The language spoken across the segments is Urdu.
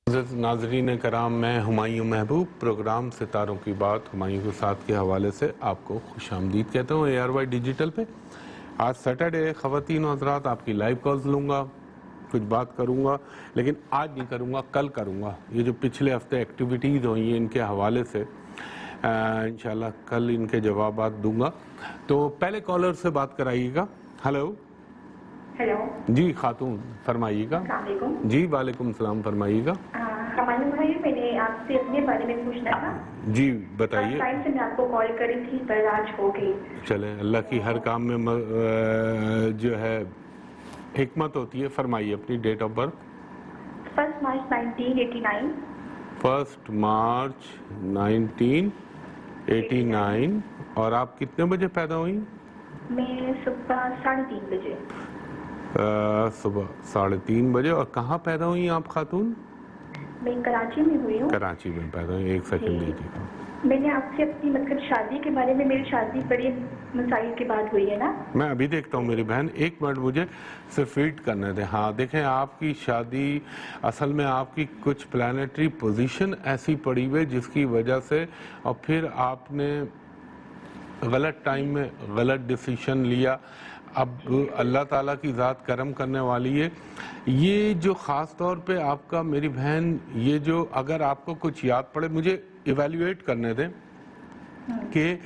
ناظرین کرام، میں ہمایوں محبوب پروگرام ستاروں کی بات ہمایوں کے ساتھ کے حوالے سے آپ کو خوش آمدید کہتا ہوں ARY ڈیجیٹل پہ۔ آج سیٹرڈے، خواتین و حضرات، آپ کی لائیو کالز لوں گا، کچھ بات کروں گا، لیکن آج نہیں کروں گا، کل کروں گا۔ یہ جو پچھلے ہفتے ایکٹیویٹیز ہوئی ہیں ان کے حوالے سے انشاءاللہ کل ان کے جوابات دوں گا۔ تو پہلے کالر سے بات کرائیے گا۔ ہلو ہیلو جی خاتون، فرمائیے گا۔ السلام علیکم۔ جی وعلیکم السلام، فرمائیے گا۔ ہمایوں بھائی، میں نے آپ سے اپنے بارے میں پوچھنا تھا۔ جی بتائیے۔ ٹائم سے میں آپ کو کال کری تھی پر آج ہو گئی۔ چلیں، اللہ کی ہر کام میں جو ہے حکمت ہوتی ہے۔ فرمائیے اپنی date of birth. 1 March 1989۔ 1 March 1989۔ اور آپ کتنے بجے پیدا ہوئی؟ میں صبح 3:30 بجے۔ صبح 3:30 بجے۔ اور کہاں پیدا ہوئی آپ خاتون؟ میں کراچی میں ہوئی ہوں۔ کراچی میں پیدا ہوئی۔ ایک سیکنڈ دیجیے گا۔ میں نے آپ سے اپنی مطلب شادی کے بارے میں، میری شادی بڑے مسائل کے بعد ہوئی ہے نا۔ میں ابھی دیکھتا ہوں میری بہن، ایک منٹ مجھے صرف فیڈ کرنے دیں۔ ہاں دیکھیں، آپ کی شادی اصل میں آپ کی کچھ پلانیٹری پوزیشن ایسی پڑی ہوئی جس کی وجہ سے، اور پھر آپ نے غلط ٹائم میں غلط ڈیسیشن لیا۔ اب اللہ تعالیٰ کی ذات کرم کرنے والی ہے۔ یہ جو خاص طور پہ آپ کا میری بہن، یہ جو اگر آپ کو کچھ یاد پڑے مجھے ایویلیویٹ کرنے دیں کہ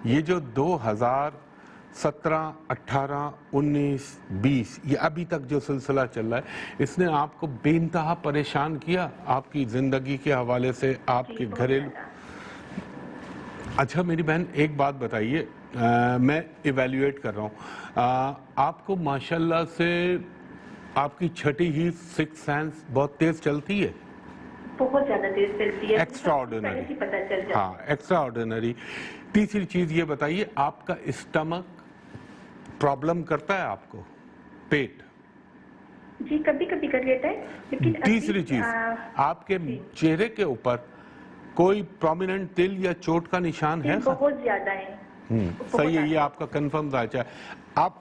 یہ جو 2017، 18، 19، 20 یہ ابھی تک جو سلسلہ چل رہا ہے، اس نے آپ کو بے انتہا پریشان کیا آپ کی زندگی کے حوالے سے، آپ کے گھریلو۔ اچھا میری بہن ایک بات بتائیے، میں ایویلیویٹ کر رہا ہوں، آپ کو ماشاءاللہ سے آپ کی چھٹی ہی سکس سینس بہت تیز چلتی ہے؟ بہت زیادہ تیز چلتی ہے، ایکسٹرا آرڈینری۔ پتہ چل جاتا ہے۔ ہاں ایکسٹرا آرڈینری۔ تیسری چیز یہ بتائیے، آپ کا اسٹمک پرابلم کرتا ہے آپ کو؟ پیٹ؟ جی کبھی کبھی کر لیتا ہے، لیکن تیسری چیز، آپ کے چہرے کے اوپر کوئی پرومیننٹ تل یا چوٹ کا نشان ہے؟ بہت زیادہ ہے۔ صحیح ہے، یہ آپ کا کنفرم ذائچہ ہے۔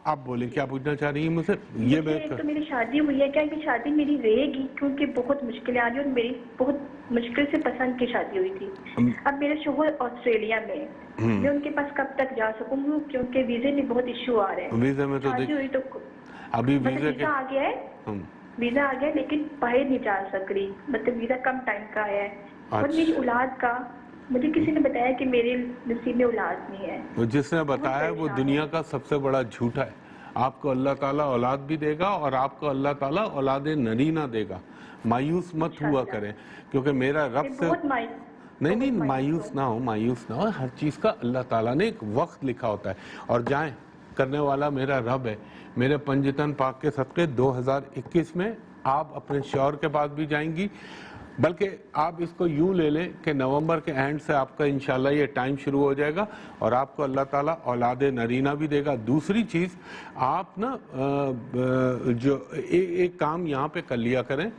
آپ بولیں کیا پوچھنا چاہ رہی ہیں مجھ سے؟ یہ میں تو میری شادی ہوئی ہے، کیا یہ شادی میری رہے گی؟ کیونکہ بہت مشکلیں آ رہی ہیں اور میری بہت مشکل سے پسند کی شادی ہوئی تھی۔ اب میرے شوہر آسٹریلیا میں، میں ان کے پاس کب تک جا سکوں گی؟ کیونکہ ویزے میں بہت ایشو آ رہے ہیں۔ ویزے میں تو شادی ہوئی تو ابھی ویزا ویزا آ گیا ہے، ویزا آ گیا لیکن باہر نہیں جا سک رہی، مطلب ویزا کم ٹائم کا آیا ہے۔ اور میری اولاد کا، مجھے کسی نے بتایا کہ میرے نصیب میں اولاد نہیں ہے۔ جس نے بتایا وہ دنیا کا سب سے بڑا جھوٹا ہے۔ آپ کو اللہ تعالیٰ اولاد بھی دے گا اور آپ کو اللہ تعالیٰ اولاد نرینہ دے گا۔ مایوس مت ہوا کریں، کیونکہ میرا رب سے نہیں مایوس نہ ہو، مایوس نہ ہو۔ ہر چیز کا اللہ تعالیٰ نے ایک وقت لکھا ہوتا ہے، اور جائیں، کرنے والا میرا رب ہے۔ میرے پنجتن پاک کے صدقے 2021 میں آپ اپنے شوہر کے پاس بھی جائیں گی، بلکہ آپ اس کو یوں لے لیں کہ نومبر کے اینڈ سے آپ کا انشاءاللہ یہ ٹائم شروع ہو جائے گا اور آپ کو اللہ تعالیٰ اولاد نرینہ بھی دے گا۔ دوسری چیز، آپ نا جو ایک کام یہاں پہ کر لیا کریں،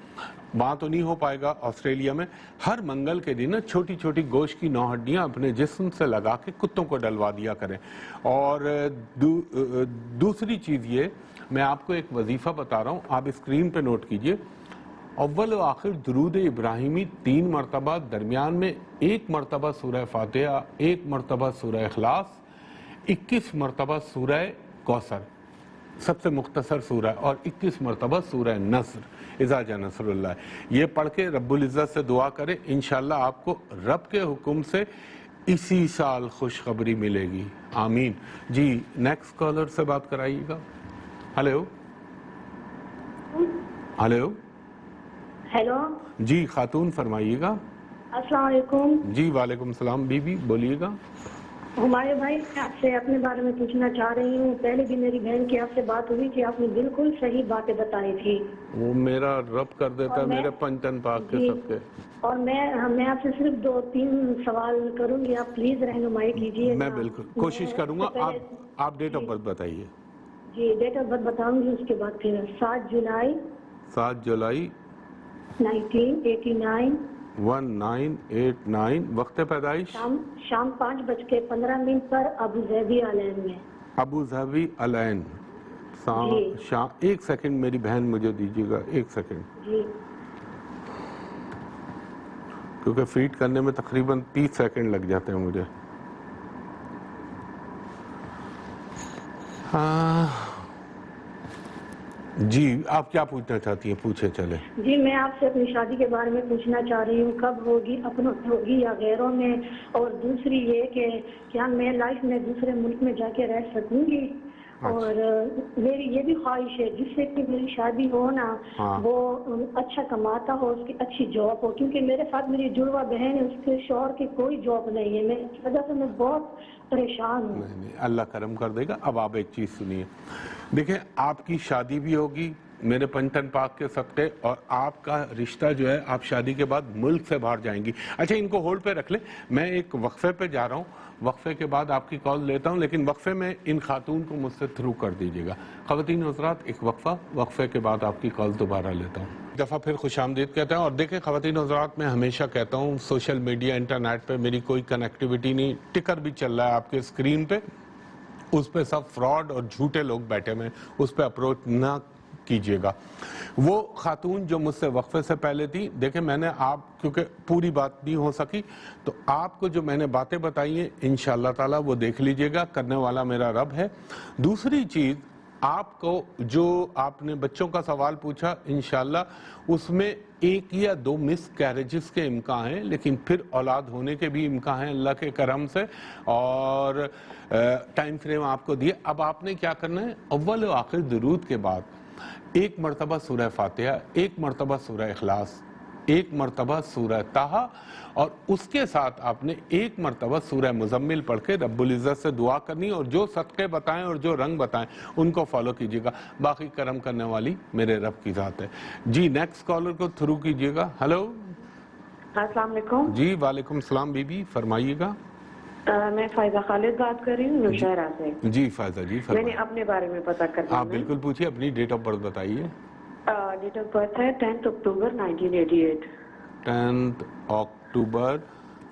وہاں تو نہیں ہو پائے گا آسٹریلیا میں، ہر منگل کے دن چھوٹی چھوٹی گوشت کی 9 ہڈیاں اپنے جسم سے لگا کے کتوں کو ڈلوا دیا کریں۔ اور دوسری چیز یہ، میں آپ کو ایک وظیفہ بتا رہا ہوں، آپ اسکرین پہ نوٹ کیجئے۔ اول و آخر درود ابراہیمی 3 مرتبہ، درمیان میں 1 مرتبہ سورہ فاتحہ، 1 مرتبہ سورہ اخلاص، 21 مرتبہ سورہ کوثر، سب سے مختصر سورہ، اور 21 مرتبہ سورہ نصر، اذا جاء نصر اللہ۔ یہ پڑھ کے رب العزت سے دعا کریں، انشاءاللہ آپ کو رب کے حکم سے اسی سال خوشخبری ملے گی۔ آمین۔ جی نیکسٹ کالر سے بات کرائیے گا۔ ہلو ہلو ہیلو جی خاتون، فرمائیے گا۔ السلام علیکم۔ جی وعلیکم السلام، بی بی بولیے گا۔ ہمارے بھائی، میں آپ سے اپنے بارے میں پوچھنا چاہ رہی ہوں۔ پہلے بھی میری بہن کی آپ سے بات ہوئی تھی، آپ نے بالکل صحیح باتیں بتائی تھی۔ وہ میرا رب کر دیتا ہے، میرے پنجتن پاک کے صدقے۔ اور میں آپ سے صرف 2-3 سوال کروں گی، آپ پلیز رہنمائی کیجیے۔ میں بالکل کوشش کروں گا۔ آپ ڈیٹ آف برتھ بتائیے۔ جی ڈیٹ آف برتھ بتاؤں گی، اس کے بعد پھر 7 جولائی 1989، 1989۔ وقت پیدائش؟ شام 5:15 پر ابوظہبی العین میں۔ ابوظہبی العین، شام۔ ایک سیکنڈ میری بہن مجھے دیجیے گا، ایک سیکنڈ۔ جی کیونکہ فیڈ کرنے میں تقریباً 30 سیکنڈ لگ جاتے ہیں مجھے. جی آپ کیا پوچھنا چاہتی ہیں؟ پوچھے چلے. جی میں آپ سے اپنی شادی کے بارے میں پوچھنا چاہ رہی ہوں، کب ہوگی، اپنوں سے ہوگی یا غیروں میں؟ اور دوسری یہ کہ کیا میں لائف میں دوسرے ملک میں جا کے رہ سکوں گی؟ اور میری یہ بھی خواہش ہے جس سے کہ میری شادی ہو نا وہ اچھا کماتا ہو، اس کی اچھی جاب ہو، کیونکہ میرے ساتھ میری جڑوا بہن ہے، اس کے شوہر کی کوئی جاب نہیں ہے، میں اس وجہ سے میں بہت پریشان ہوں. نہیں اللہ کرم کر دے گا. اب آپ ایک چیز سنیے، دیکھیں آپ کی شادی بھی ہوگی میرے پنجتن پاک کے صدقے، اور آپ کا رشتہ جو ہے آپ شادی کے بعد ملک سے باہر جائیں گی. اچھا ان کو ہولڈ پہ رکھ لیں، میں ایک وقفے پہ جا رہا ہوں، وقفے کے بعد آپ کی کال لیتا ہوں، لیکن وقفے میں ان خاتون کو مجھ سے تھرو کر دیجیے گا. خواتین حضرات ایک وقفے کے بعد آپ کی کال دوبارہ لیتا ہوں. دفعہ پھر خوش آمدید کہتے ہیں. اور دیکھیں خواتین حضرات میں ہمیشہ کہتا ہوں سوشل میڈیا انٹرنیٹ پہ میری کوئی کنیکٹیوٹی نہیں، ٹکر بھی چل رہا ہے آپ کے اسکرین پہ، اس پہ سب فراڈ اور جھوٹے لوگ بیٹھے ہوئے ہیں، اس پہ اپروچ نہ کیجیے گا. وہ خاتون جو مجھ سے وقفے سے پہلے تھی، دیکھیں میں نے آپ کیونکہ پوری بات نہیں ہو سکی تو آپ کو جو میں نے باتیں بتائی ہیں انشاءاللہ تعالیٰ وہ دیکھ لیجیے گا، کرنے والا میرا رب ہے. دوسری چیز آپ کو جو آپ نے بچوں کا سوال پوچھا، انشاءاللہ اس میں 1 یا 2 مس کیریجز کے امکان ہیں، لیکن پھر اولاد ہونے کے بھی امکان ہیں اللہ کے کرم سے، اور ٹائم فریم آپ کو دیا. اب آپ نے کیا کرنا ہے، اول و آخر درود کے بعد 1 مرتبہ سورہ فاتحہ، 1 مرتبہ سورہ اخلاص، 1 مرتبہ سورہ طٰہٰ، اور اس کے ساتھ آپ نے 1 مرتبہ سورہ مزمل پڑھ کے رب العزت سے دعا کرنی، اور جو صدقے بتائیں اور جو رنگ بتائیں ان کو فالو کیجیے گا. باقی کرم کرنے والی میرے رب کی ذات ہے. جی نیکسٹ کالر کو تھرو کیجیے گا. ہلو السلام علیکم. جی وعلیکم السلام بی بی، فرمائیے گا. میں فائزہ خالد بات کر رہی ہوں نوشہرہ سے. جی فائزہ جی میں نے فرمائیے. اپنے بارے میں پتہ کرنا آپ بالکل پوچھیے، اپنی ڈیٹ آف برتھ بتائیے. ڈیٹ آف برتھ ہے 10 اکتوبر 1988. 10 اکتوبر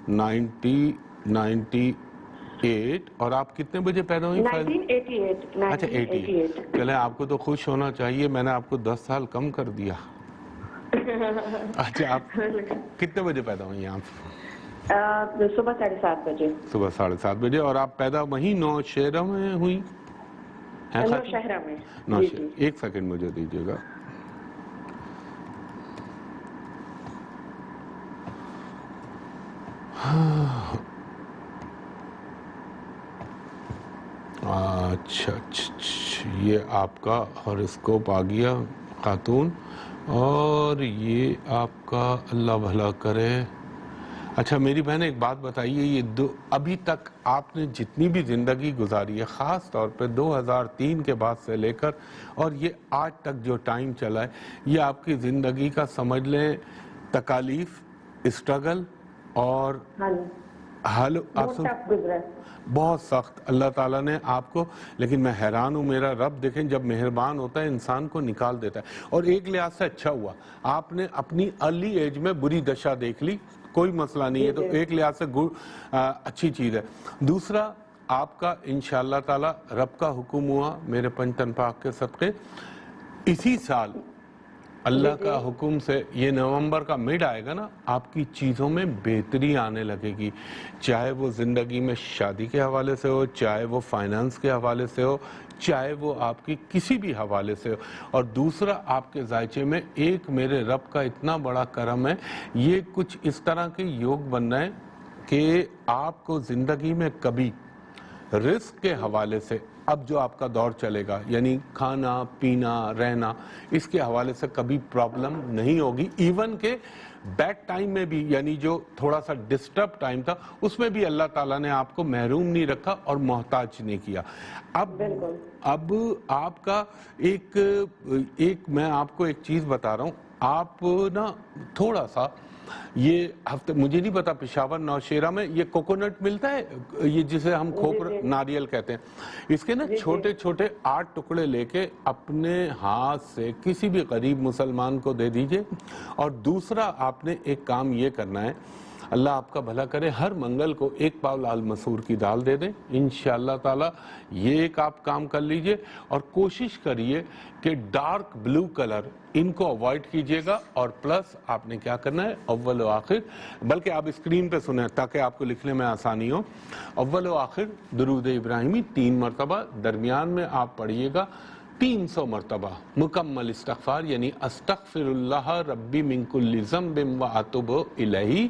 1998. اور آپ کتنے بجے پیدا ہوئی؟ 1988. اچھا 88. چلیں آپ کو تو خوش ہونا چاہیے، میں نے آپ کو 10 سال کم کر دیا. اچھا آپ کتنے بجے پیدا ہوئی ہیں آپ؟ صبح 7:30 بجے. صبح 7:30 بجے. اور آپ پیدا وہیں نوشہرہ میں ہوئی؟ نوشہرہ میں. ایک سیکنڈ مجھے دیجیے گا. اچھا یہ آپ کا ہاروسکوپ آ گیا خاتون، اور یہ آپ کا اللہ بھلا کرے. اچھا میری بہن ایک بات بتائیے، یہ ابھی تک آپ نے جتنی بھی زندگی گزاری ہے، خاص طور پہ 2003 کے بعد سے لے کر اور یہ آج تک جو ٹائم چلا ہے، یہ آپ کی زندگی کا سمجھ لیں تکالیف، اسٹرگل اور حل بہت سخت اللہ تعالیٰ نے آپ کو. لیکن میں حیران ہوں، میرا رب دیکھیں جب مہربان ہوتا ہے انسان کو نکال دیتا ہے. اور ایک لحاظ سے اچھا ہوا آپ نے اپنی ارلی ایج میں بری دشا دیکھ لی، کوئی مسئلہ نہیں ہے، تو ایک لحاظ سے اچھی چیز ہے. دوسرا آپ کا انشاءاللہ تعالیٰ رب کا حکم ہوا میرے پنجتن پاک کے صدقے، اسی سال اللہ کا حکم سے یہ نومبر کا مڈ آئے گا نا، آپ کی چیزوں میں بہتری آنے لگے گی، چاہے وہ زندگی میں شادی کے حوالے سے ہو، چاہے وہ فائنانس کے حوالے سے ہو، چاہے وہ آپ کی کسی بھی حوالے سے ہو. اور دوسرا آپ کے ذائچے میں ایک میرے رب کا اتنا بڑا کرم ہے، یہ کچھ اس طرح کے یوگ بننا ہے کہ آپ کو زندگی میں کبھی رزق کے حوالے سے، اب جو آپ کا دور چلے گا یعنی کھانا پینا رہنا، اس کے حوالے سے کبھی پرابلم نہیں ہوگی. ایون کہ بیڈ ٹائم میں بھی، یعنی جو تھوڑا سا ڈسٹرب ٹائم تھا، اس میں بھی اللہ تعالیٰ نے آپ کو محروم نہیں رکھا اور محتاج نہیں کیا. اب آپ کا ایک میں آپ کو ایک چیز بتا رہا ہوں، آپ نا تھوڑا سا یہ ہفتے، مجھے نہیں پتا پشاور نوشہرہ میں یہ کوکونٹ ملتا ہے، یہ جسے ہم کھوپر ناریل کہتے ہیں، اس کے نا چھوٹے چھوٹے 8 ٹکڑے لے کے اپنے ہاتھ سے کسی بھی غریب مسلمان کو دے دیجئے. اور دوسرا آپ نے ایک کام یہ کرنا ہے، اللہ آپ کا بھلا کرے. ہر منگل کو ایک پاؤ لال مسور کی دال دے دیں انشاءاللہ تعالی. یہ ایک آپ کام کر لیجئے اور کوشش کریے کہ ڈارک بلو کلر ان کو اوائڈ کیجئے گا. اور پلس آپ نے کیا کرنا ہے, اول و آخر, بلکہ آپ اسکرین پہ سنیں تاکہ آپ کو لکھنے میں آسانی ہو, اول و آخر درود ابراہیمی 3 مرتبہ, درمیان میں آپ پڑھیے گا 300 مرتبہ مکمل استغفار, یعنی استغفر اللہ ربی من کل ذنب و اتوب الیہ,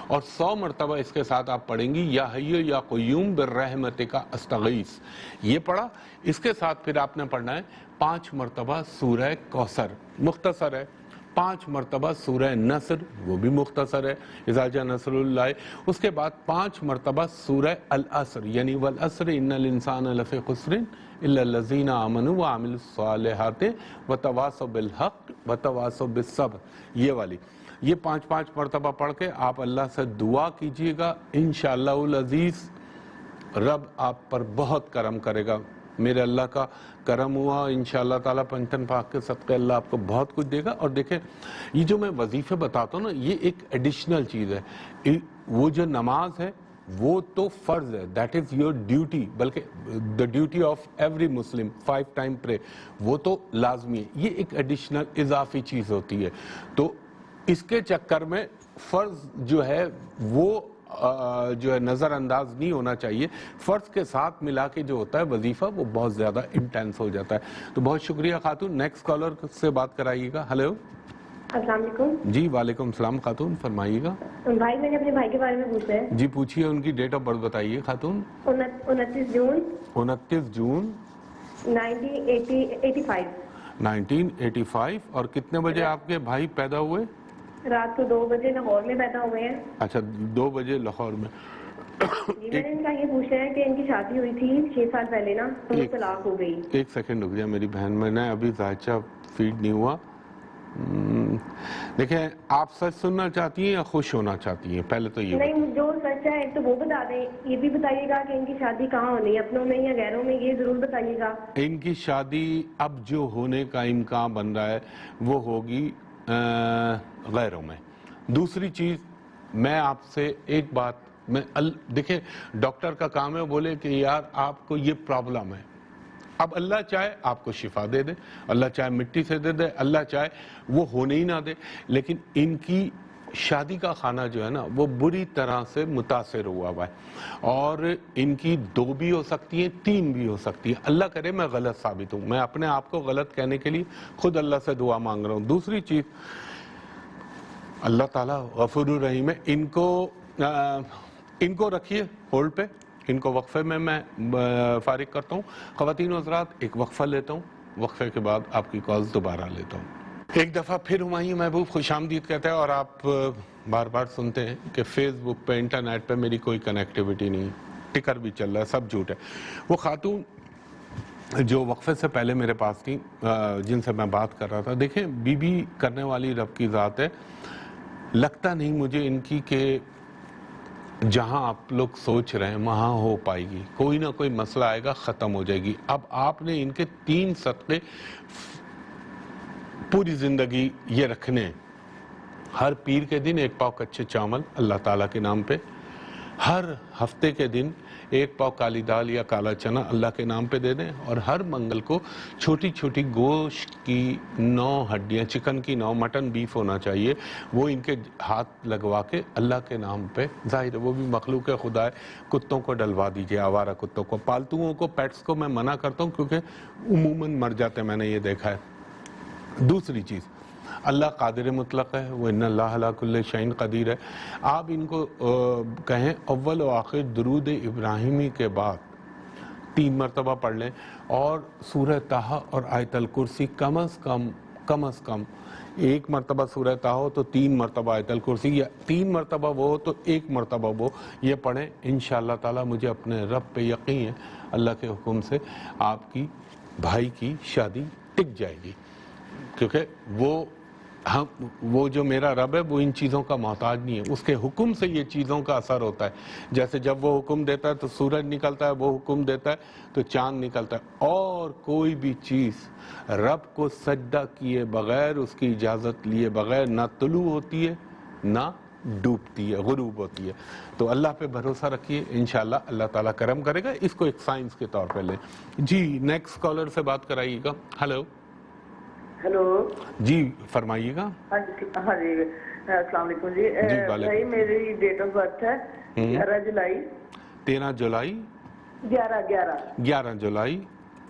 اور 100 مرتبہ اس کے ساتھ آپ پڑھیں گی یا حی یا قیوم برحمتک استغیث. یہ پڑھا. اس کے ساتھ پھر آپ نے پڑھنا ہے 5 مرتبہ سورہ کوثر, مختصر ہے. 5 مرتبہ سورہ نصر, وہ بھی مختصر ہے, اذا جاء نصر اللہ. اس کے بعد 5 مرتبہ سورہ العصر, یعنی والعصر ان الانسان لفی خسر الا الذین آمنوا وعملوا الصالحات وتواصوا بالحق وتواصوا بالصبر. یہ والی, یہ 5 مرتبہ پڑھ کے آپ اللہ سے دعا کیجئے گا. انشاءاللہ العزیز رب آپ پر بہت کرم کرے گا. میرے اللہ کا کرم ہوا انشاءاللہ تعالیٰ, پنجتن پاک کے صدقے اللہ آپ کو بہت کچھ دے گا. اور دیکھیں یہ جو میں وظیفے بتاتا ہوں نا, یہ ایک ایڈیشنل چیز ہے. وہ جو نماز ہے وہ تو فرض ہے, دیٹ از یور ڈیوٹی, بلکہ the duty of every Muslim 5 time پرے, وہ تو لازمی ہے. یہ ایک ایڈیشنل اضافی چیز ہوتی ہے. تو اس کے چکر میں فرض جو ہے وہ جو ہے نظر انداز نہیں ہونا چاہیے. فرض کے ساتھ ملا کے جو ہوتا ہے وظیفہ وہ بہت زیادہ انٹینس ہو جاتا ہے. تو بہت شکریہ خاتون. نیکسٹ کالر سے بات کرائیے گا. ہلو, السلام علیکم. جی وعلیکم السلام خاتون, فرمائیے گا. بھائی میں نے اپنے بھائی کے بارے میں پوچھا ہے. جی پوچھیے, ان کی ڈیٹ آف برتھ بتائیے خاتون. 29 جون 29 جون 1985. 1985. اور کتنے بجے آپ کے بھائی پیدا ہوئے؟ رات کو 2 بجے لاہور میں پیدا ہوئے ہیں. اچھا 2 بجے لاہور میں. جی میں نے ان کا یہ پوچھا ہے کہ ان کی شادی ہوئی تھی 6 سال پہلے نا, تو طلاق ہو گئی. ایک سیکنڈ رک جائے میری بہن, میں نے ابھی ذائچہ فیڈ نہیں ہوا. دیکھیں آپ سچ سننا چاہتی ہیں یا خوش ہونا چاہتی ہیں؟ پہلے تو یہ نہیں, جو سچ ہے ایک تو وہ بتا دیں. یہ بھی بتائیے گا کہ ان کی شادی کہاں ہونی ہے, اپنوں میں یا غیروں میں, یہ ضرور بتائیے گا. ان کی شادی اب جو ہونے کا امکان بن رہا ہے وہ ہوگی غیروں میں. دوسری چیز میں آپ سے ایک بات, میں دیکھیں ڈاکٹر کا کام ہے بولے کہ یار آپ کو یہ پرابلم ہے, اب اللہ چاہے آپ کو شفا دے دے, اللہ چاہے مٹی سے دے دے, اللہ چاہے وہ ہونے ہی نہ دے. لیکن ان کی شادی کا خانہ جو ہے نا وہ بری طرح سے متاثر ہوا ہے, اور ان کی 2 بھی ہو سکتی ہیں, 3 بھی ہو سکتی ہیں. اللہ کرے میں غلط ثابت ہوں, میں اپنے آپ کو غلط کہنے کے لیے خود اللہ سے دعا مانگ رہا ہوں. دوسری چیز, اللہ تعالیٰ غفور الرحیم ہے. ان کو رکھیے ہولڈ پہ, ان کو وقفے میں فارغ کرتا ہوں. خواتین و حضرات ایک وقفہ لیتا ہوں, وقفے کے بعد آپ کی کالز دوبارہ لیتا ہوں. ایک دفعہ پھر ہمایوں محبوب خوش آمدید کہتا ہے, اور آپ بار بار سنتے ہیں کہ فیس بک پہ انٹرنیٹ پہ میری کوئی کنیکٹیوٹی نہیں, ٹکر بھی چل رہا ہے, سب جھوٹ ہے. وہ خاتون جو وقفے سے پہلے میرے پاس تھی جن سے میں بات کر رہا تھا, دیکھیں بی بی کرنے والی رب کی ذات ہے. لگتا نہیں مجھے ان کی کہ جہاں آپ لوگ سوچ رہے ہیں وہاں ہو پائے گی. کوئی نہ کوئی مسئلہ آئے گا, ختم ہو جائے گی. اب آپ نے ان کے 3 صدقے پوری زندگی یہ رکھنے ہیں. ہر پیر کے دن 1 پاؤ کچے چاول اللہ تعالیٰ کے نام پہ, ہر ہفتے کے دن 1 پاؤ کالی دال یا کالا چنا اللہ کے نام پہ دے دیں, اور ہر منگل کو چھوٹی چھوٹی گوشت کی 9 ہڈیاں, چکن کی 9, مٹن بیف ہونا چاہیے, وہ ان کے ہاتھ لگوا کے اللہ کے نام پہ, ظاہر ہے وہ بھی مخلوق خدا ہے, کتوں کو ڈلوا دیجئے, آوارہ کتوں کو. پالتوؤں کو, پیٹس کو میں منع کرتا ہوں کیونکہ عموماً مر جاتے ہیں, میں نے یہ دیکھا ہے. دوسری چیز, اللہ قادر مطلق ہے, وہ ان اللہ علی کل شیء قدیر ہے. آپ ان کو کہیں اول و آخر درود ابراہیمی کے بعد 3 مرتبہ پڑھ لیں, اور سورہ طٰہٰ اور آیت الکرسی کم از کم 1 مرتبہ سورہ طٰہٰ ہو تو 3 مرتبہ آیت الکرسی, یا 3 مرتبہ وہ ہو تو 1 مرتبہ وہ, یہ پڑھیں. انشاءاللہ تعالیٰ مجھے اپنے رب پہ یقین ہے, اللہ کے حکم سے آپ کی بھائی کی شادی ٹک جائے گی, کیونکہ وہ جو میرا رب ہے وہ ان چیزوں کا محتاج نہیں ہے. اس کے حکم سے یہ چیزوں کا اثر ہوتا ہے. جیسے جب وہ حکم دیتا ہے تو سورج نکلتا ہے, وہ حکم دیتا ہے تو چاند نکلتا ہے. اور کوئی بھی چیز رب کو سجدہ کیے بغیر, اس کی اجازت لیے بغیر نہ طلوع ہوتی ہے نہ ڈوبتی ہے، غروب ہوتی ہے. تو اللہ پہ بھروسہ رکھیے، انشاءاللہ اللہ تعالیٰ کرم کرے گا. اس کو ایک سائنس کے طور پہ لیں. جی نیکسٹ کالر سے بات کرائیے گا. ہلو جی فرمائیے گا. ہاں جی السلام علیکم جی. بھائی میری ڈیٹ آف برتھ ہے 11 جولائی. 13 جولائی 11 جولائی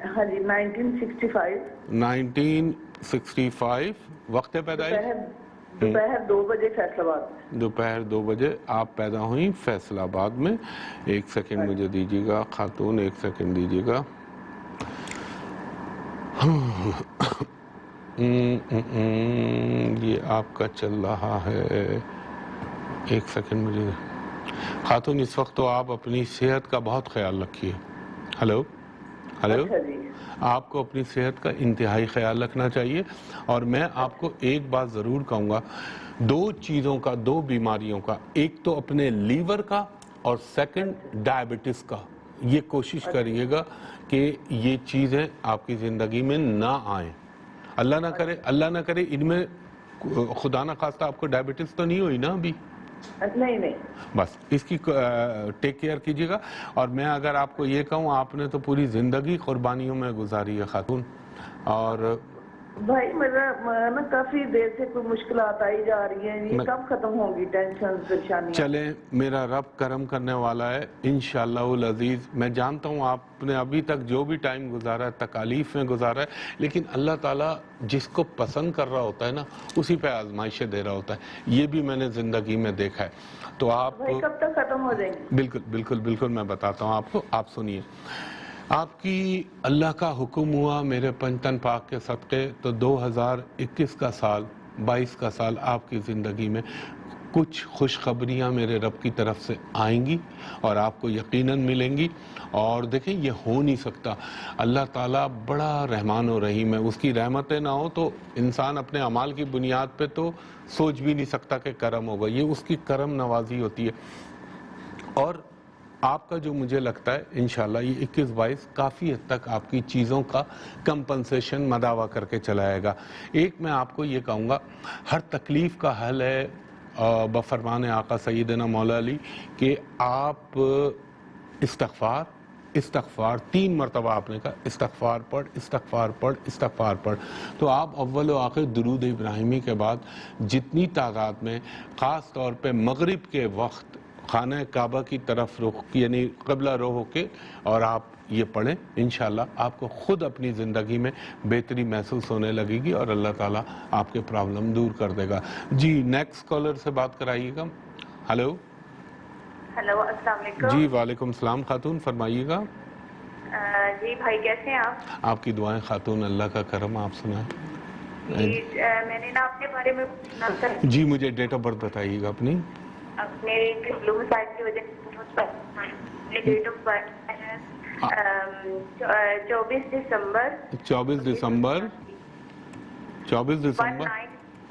ہاں جی 1965. 1965. وقت پیدائش دوپہر 2 بجے فیصل آباد. دوپہر 2 بجے آپ پیدا ہوئیں فیصل آباد میں. ایک سیکنڈ مجھے دیجیے گا خاتون، ایک سیکنڈ دیجیے گا. یہ آپ کا چل رہا ہے، ایک سیکنڈ مجھے. خاتون اس وقت تو آپ اپنی صحت کا بہت خیال رکھیے. ہلو آپ کو اپنی صحت کا انتہائی خیال رکھنا چاہیے. اور میں آپ کو ایک بات ضرور کہوں گا، 2 چیزوں کا، 2 بیماریوں کا، ایک تو اپنے لیور کا اور سیکنڈ ڈائبٹس کا. یہ کوشش کریے گا کہ یہ چیزیں آپ کی زندگی میں نہ آئیں. اللہ نہ کرے ان میں خدا نہ خواستہ آپ کو ڈائبٹس تو نہیں ہوئی نا ابھی؟ نہیں. بس اس کی ٹیک کیئر کیجیے گا. اور میں اگر آپ کو یہ کہوں، آپ نے تو پوری زندگی قربانیوں میں گزاری ہے خاتون. اور بھائی میرا نا کافی دیر سے کوئی مشکلات آئی جا رہی ہیں، یہ کب ختم ہوگی ٹینشن پریشانی؟ چلیں میرا رب کرم کرنے والا ہے انشاءاللہ العزیز. میں جانتا ہوں آپ نے ابھی تک جو بھی ٹائم گزارا ہے تکالیف میں گزارا ہے، لیکن اللہ تعالیٰ جس کو پسند کر رہا ہوتا ہے نا اسی پہ آزمائشیں دے رہا ہوتا ہے. یہ بھی میں نے زندگی میں دیکھا ہے. تو آپ کب تک ختم ہو جائیں گے؟ بالکل میں بتاتا ہوں آپ کو. آپ سنیے، آپ کی اللہ کا حکم ہوا میرے پنجتن پاک کے صدقے تو 2021 کا سال، 22 کا سال آپ کی زندگی میں کچھ خوشخبریاں میرے رب کی طرف سے آئیں گی اور آپ کو یقیناً ملیں گی. اور دیکھیں یہ ہو نہیں سکتا، اللہ تعالیٰ بڑا رحمان و رحیم ہے. اس کی رحمتیں نہ ہو تو انسان اپنے اعمال کی بنیاد پہ تو سوچ بھی نہیں سکتا کہ کرم ہوگا. یہ اس کی کرم نوازی ہوتی ہے. اور آپ کا جو مجھے لگتا ہے انشاءاللہ یہ 21-22 کافی حد تک آپ کی چیزوں کا کمپنسیشن مداوع کر کے چلائے گا. ایک میں آپ کو یہ کہوں گا، ہر تکلیف کا حل ہے بفرمان آقا سیدنا مولا علی کہ آپ استغفار 3 مرتبہ آپ نے کہا استغفار پڑھ. تو آپ اول و آخر درود ابراہیمی کے بعد جتنی تعداد میں، خاص طور پہ مغرب کے وقت خانہ کعبہ کی طرف رخ یعنی قبلہ رو ہو کے اور آپ یہ پڑھیں، انشاءاللہ آپ کو خود اپنی زندگی میں بہتری محسوس ہونے لگے گی اور اللہ تعالیٰ آپ کے پرابلم دور کر دے گا. جی نیکسٹ کالر سے بات کرائیے گا. ہلو السلام علیکم. جی وعلیکم السلام. خاتون فرمائیے گا. جی بھائی کیسے ہیں آپ کی دعائیں خاتون، اللہ کا کرم. آپ سنائیں. جی میں نے نا آپ کے بارے میں پوچھنا تھا. جی مجھے ڈیٹ آف برتھ بتائیے گا اپنی. میرے گلو مسائل کی وجہ سے ڈیٹ آف برتھ ہے 24 دسمبر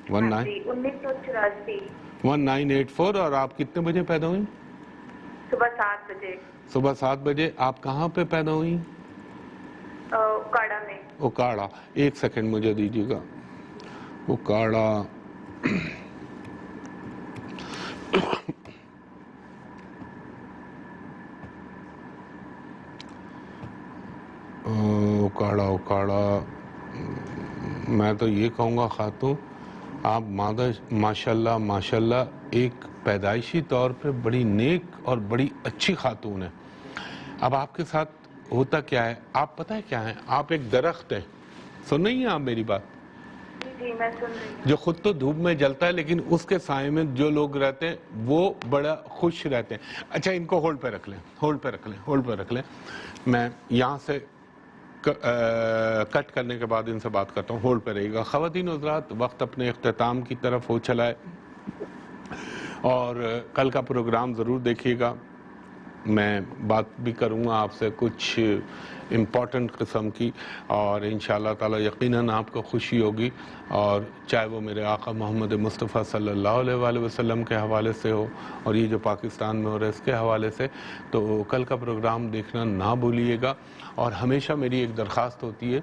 1984. اور آپ کتنے بجے پیدا ہوئی؟ صبح 7 بجے. صبح 7 بجے. آپ کہاں پہ پیدا ہوئی؟ اوکاڑا میں. اوکاڑا. ایک سیکنڈ مجھے دیجیے گا. اوکاڑا اوکاڑا. میں تو یہ کہوں گا خاتون آپ ماشاءاللہ ایک پیدائشی طور پہ بڑی نیک اور بڑی اچھی خاتون ہے. اب آپ کے ساتھ ہوتا کیا ہے، آپ پتہ ہے کیا ہے؟ آپ ایک درخت ہیں. سن رہی ہیں آپ میری بات؟ جی میں سن رہی ہوں. جو خود تو دھوپ میں جلتا ہے لیکن اس کے سائے میں جو لوگ رہتے ہیں وہ بڑا خوش رہتے ہیں. اچھا ان کو ہولڈ پہ رکھ لیں. میں یہاں سے کٹ کرنے کے بعد ان سے بات کرتا ہوں. ہولڈ پہ رہے گا. خواتین و حضرات وقت اپنے اختتام کی طرف ہو چلا ہے اور کل کا پروگرام ضرور دیکھیے گا. میں بات بھی کروں گا آپ سے کچھ امپورٹنٹ قسم کی، اور انشاءاللہ تعالی یقیناً آپ کو خوشی ہوگی، اور چاہے وہ میرے آقا محمد مصطفیٰ صلی اللہ علیہ وآلہ وسلم کے حوالے سے ہو، اور یہ جو پاکستان میں ہو رہا ہے اس کے حوالے سے، تو کل کا پروگرام دیکھنا نہ بھولیے گا۔ اور ہمیشہ میری ایک درخواست ہوتی ہے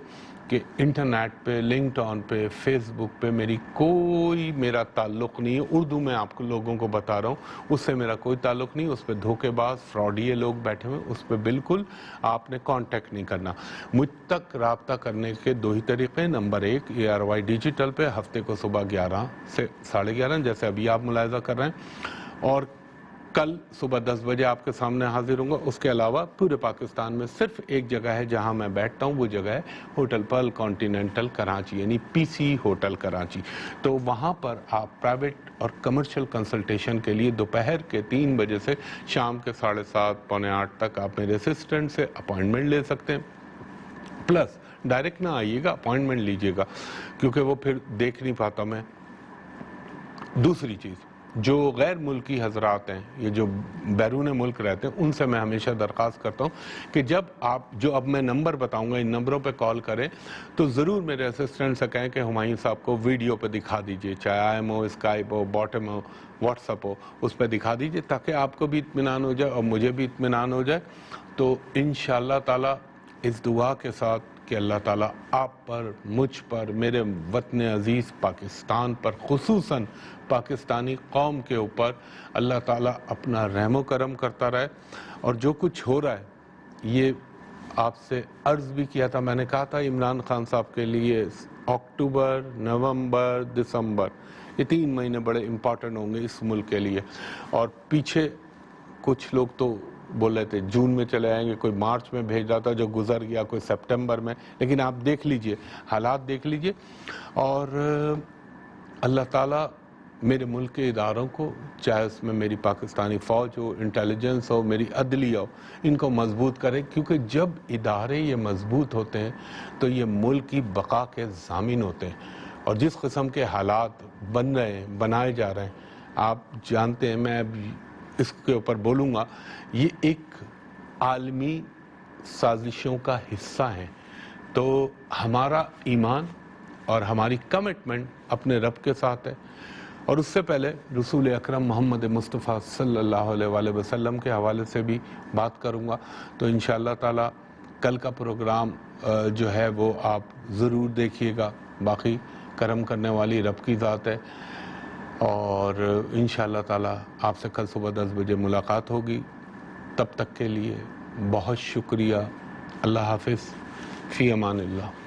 کہ انٹرنیٹ پہ، لنکڈ آن پہ، فیس بک پہ میرا تعلق نہیں ہے، اردو میں آپ کو لوگوں کو بتا رہا ہوں، اس سے میرا کوئی تعلق نہیں، اس پہ دھوکے باز فراڈیے لوگ بیٹھے ہوئے، اس پہ بالکل آپ نے کانٹیکٹ نہیں کرنا۔ مجھ تک رابطہ کرنے کے 2 ہی طریقے، نمبر 1 ARY ڈیجیٹل پہ ہفتے کو صبح 11 سے 11:30 جیسے ابھی آپ ملاحظہ کر رہے ہیں، اور کل صبح 10 بجے آپ کے سامنے حاضر ہوں گا۔ اس کے علاوہ پورے پاکستان میں صرف ایک جگہ ہے جہاں میں بیٹھتا ہوں، وہ جگہ ہے ہوٹل پرل کانٹیننٹل کراچی، یعنی PC ہوٹل کراچی۔ تو وہاں پر آپ پرائیویٹ اور کمرشل کنسلٹیشن کے لیے دوپہر کے 3 بجے سے شام کے 7:30 پونے 8 تک آپ میرے اسسٹنٹ سے اپائنٹمنٹ لے سکتے ہیں۔ پلس ڈائریکٹ نہ آئیے گا، اپائنٹمنٹ لیجئے گا، کیونکہ وہ پھر دیکھ نہیں پاتا میں۔ دوسری چیز، جو غیر ملکی حضرات ہیں، یہ جو بیرون ملک رہتے ہیں، ان سے میں ہمیشہ درخواست کرتا ہوں کہ جب آپ جو اب میں نمبر بتاؤں گا ان نمبروں پہ کال کریں تو ضرور میرے اسسٹنٹ سے کہیں کہ ہمایوں صاحب کو ویڈیو پہ دکھا دیجئے، چاہے IM ہو، اسکائپ ہو، باٹم ہو، واٹس ایپ ہو، اس پہ دکھا دیجئے تاکہ آپ کو بھی اطمینان ہو جائے اور مجھے بھی اطمینان ہو جائے۔ تو انشاءاللہ تعالی اس دعا کے ساتھ کہ اللہ تعالیٰ آپ پر، مجھ پر، میرے وطن عزیز پاکستان پر، خصوصاً پاکستانی قوم کے اوپر اللہ تعالیٰ اپنا رحم و کرم کرتا رہے۔ اور جو کچھ ہو رہا ہے، یہ آپ سے عرض بھی کیا تھا، میں نے کہا تھا عمران خان صاحب کے لیے اکتوبر، نومبر، دسمبر، یہ 3 مہینے بڑے امپورٹنٹ ہوں گے اس ملک کے لیے۔ اور پیچھے کچھ لوگ تو بول رہے تھے جون میں چلے آئیں گے، کوئی مارچ میں بھیج رہا تھا جو گزر گیا، کوئی سپٹمبر میں، لیکن آپ دیکھ لیجئے، حالات دیکھ لیجئے۔ اور اللہ تعالیٰ میرے ملک کے اداروں کو، چاہے اس میں میری پاکستانی فوج ہو، انٹیلیجنس ہو، میری عدلیہ ہو، ان کو مضبوط کرے، کیونکہ جب ادارے یہ مضبوط ہوتے ہیں تو یہ ملک کی بقا کے ضامن ہوتے ہیں۔ اور جس قسم کے حالات بن رہے ہیں، بنائے جا رہے ہیں، آپ جانتے ہیں، میں اب اس کے اوپر بولوں گا، یہ ایک عالمی سازشوں کا حصہ ہیں۔ تو ہمارا ایمان اور ہماری کمٹمنٹ اپنے رب کے ساتھ ہے، اور اس سے پہلے رسول اکرم محمد مصطفیٰ صلی اللہ علیہ وآلہ وسلم کے حوالے سے بھی بات کروں گا۔ تو انشاءاللہ تعالی کل کا پروگرام جو ہے وہ آپ ضرور دیکھیے گا۔ باقی کرم کرنے والی رب کی ذات ہے، اور انشاءاللہ تعالی آپ سے کل صبح 10 بجے ملاقات ہوگی۔ تب تک کے لیے بہت شکریہ۔ اللہ حافظ، فی امان اللہ۔